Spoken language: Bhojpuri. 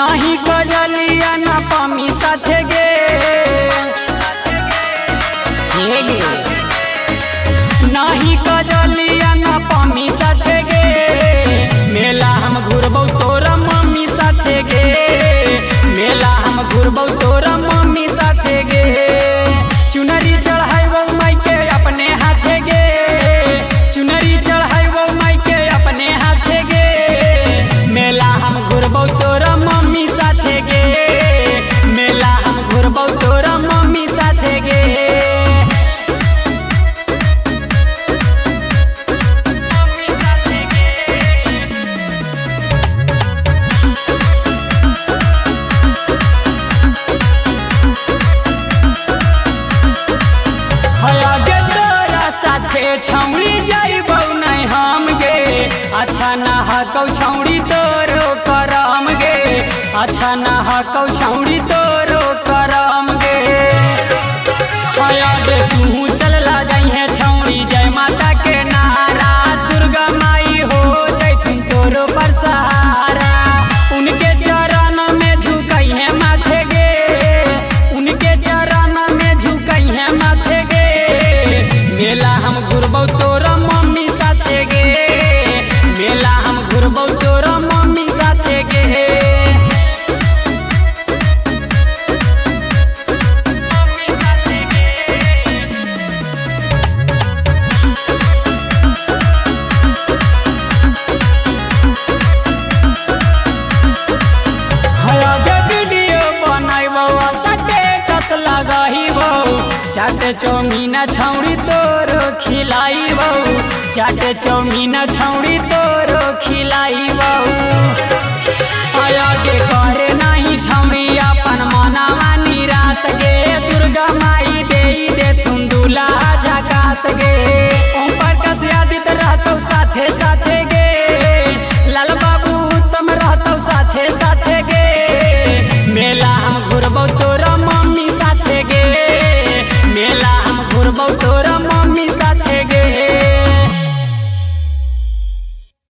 नाही गजलिया ना पमी साथे गे नाही गजलिया ना पमी साथे गे मेला हम घुरबौ तोरा मम्मी साथे गे मेला हम घुरबौ तोरा मम्मी साथे गे चुनरी चढ़ाइबौ माई के अपने हाथे गे चुनरी चढ़ाइबौ माई के अपने हाथे गे मेला हम घुरबौ तोरा मम्मी साथे गे मेला हम घुरबौ तोरा मम्मी साथे गे छौड़ी जाइबौ नहीं हम गे अच्छा ना हकौ छौड़ी तोरो करम गे अच्छा ना हकौ छौड़ी तोरो करम गे दे तू चल गई है छौड़ी जय माता के नारा दुर्गा माई हो जैतुन तोरो पर सहारा उनके चरण में झुकई है माथे गे उनके चरण में झुकई है माथे गे मेला हम घुरबौ तोरा मम्मी साथे गे मेला हम घुरबौ तोरा मम्मी साथे गे मम्मी साथे गे हया गे वीडियो बनाइबौ स्टेटस लगाइबौ चाटे चौमीन छौड़ी तोरो खिलाइबौ चाटे चौमीन छौड़ी तोरो खिलाइबौ आगे करे नहीं छौड़ी अपन मनावा निराश गे दुर्गा माई दे तुम दूल्हा झकास गे।